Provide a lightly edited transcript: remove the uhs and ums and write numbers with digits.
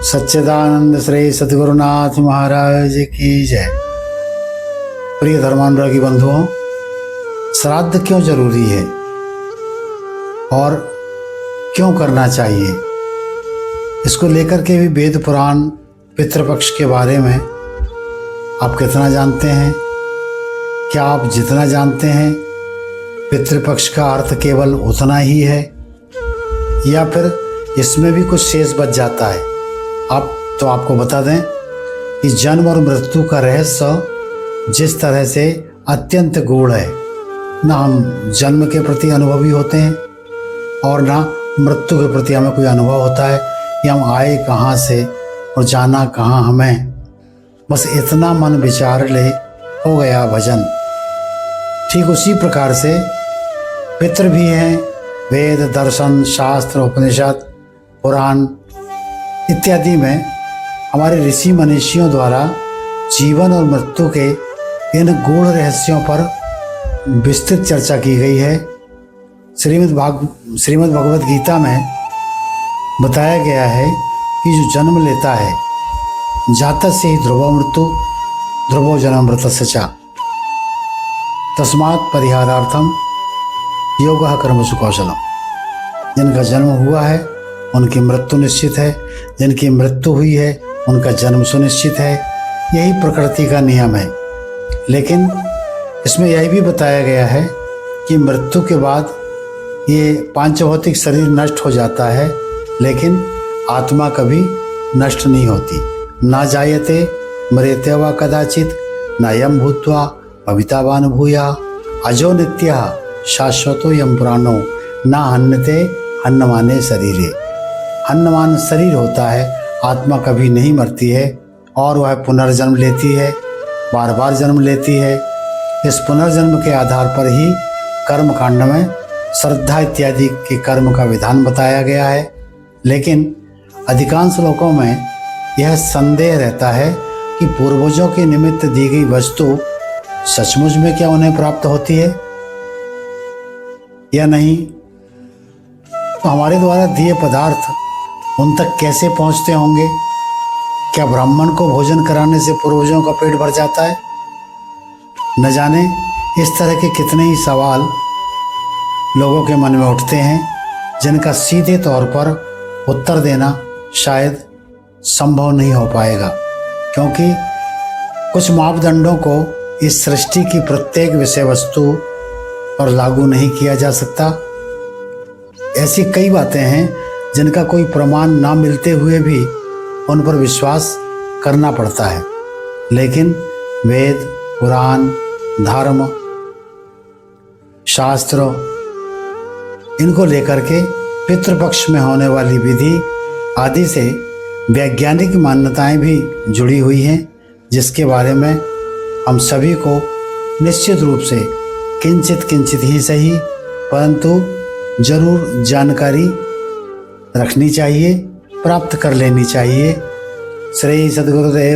सच्चिदानंद श्री सद्गुरुनाथ महाराज की जय। प्रिय धर्मानुरागी बंधुओं, श्राद्ध क्यों जरूरी है और क्यों करना चाहिए, इसको लेकर के भी वेद पुराण पितृपक्ष के बारे में आप कितना जानते हैं? क्या आप जितना जानते हैं पितृपक्ष का अर्थ केवल उतना ही है या फिर इसमें भी कुछ शेष बच जाता है? तो आपको बता दें कि जन्म और मृत्यु का रहस्य जिस तरह से अत्यंत गूढ़ है, ना हम जन्म के प्रति अनुभवी होते हैं और ना मृत्यु के प्रति हमें कोई अनुभव होता है कि हम आए कहाँ से और जाना कहाँ हमें। बस इतना मन विचार ले हो गया भजन। ठीक उसी प्रकार से पितृ भी हैं। वेद, दर्शन, शास्त्र, उपनिषद, पुराण इत्यादि में हमारे ऋषि मनीषियों द्वारा जीवन और मृत्यु के इन गूढ़ रहस्यों पर विस्तृत चर्चा की गई है। श्रीमद् भगवद गीता में बताया गया है कि जो जन्म लेता है जातः से ही ध्रुवो मृत्यु ध्रुवो जन्म मृतस्य च तस्मात् परिहारार्थम योगः कर्मसु कौशलम। जिनका जन्म हुआ है उनकी मृत्यु निश्चित है, जिनकी मृत्यु हुई है उनका जन्म सुनिश्चित है। यही प्रकृति का नियम है। लेकिन इसमें यह भी बताया गया है कि मृत्यु के बाद ये पांचभौतिक शरीर नष्ट हो जाता है, लेकिन आत्मा कभी नष्ट नहीं होती। ना जायते मरेते वा कदाचित न यम भूत्वा भवितावान भूया अजो नित्यः शाश्वतो यम पुराणो न हन्यते हन्नमाने शरीरे। हन्नमान शरीर होता है, आत्मा कभी नहीं मरती है और वह पुनर्जन्म लेती है, बार बार जन्म लेती है। इस पुनर्जन्म के आधार पर ही कर्म कांड में श्रद्धा इत्यादि के कर्म का विधान बताया गया है। लेकिन अधिकांश लोगों में यह संदेह रहता है कि पूर्वजों के निमित्त दी गई वस्तु सचमुच में क्या उन्हें प्राप्त होती है या नहीं। तो हमारे द्वारा दिए पदार्थ उन तक कैसे पहुंचते होंगे? क्या ब्राह्मण को भोजन कराने से पूर्वजों का पेट भर जाता है? न जाने इस तरह के कितने ही सवाल लोगों के मन में उठते हैं, जिनका सीधे तौर पर उत्तर देना शायद संभव नहीं हो पाएगा, क्योंकि कुछ मापदंडों को इस सृष्टि की प्रत्येक विषय वस्तु पर लागू नहीं किया जा सकता। ऐसी कई बातें हैं जिनका कोई प्रमाण ना मिलते हुए भी उन पर विश्वास करना पड़ता है। लेकिन वेद, पुराण, धर्म, शास्त्र इनको लेकर के पितृपक्ष में होने वाली विधि आदि से वैज्ञानिक मान्यताएं भी जुड़ी हुई हैं, जिसके बारे में हम सभी को निश्चित रूप से किंचित ही सही परंतु जरूर जानकारी रखनी चाहिए, प्राप्त कर लेनी चाहिए। श्री सद्गुरुदेव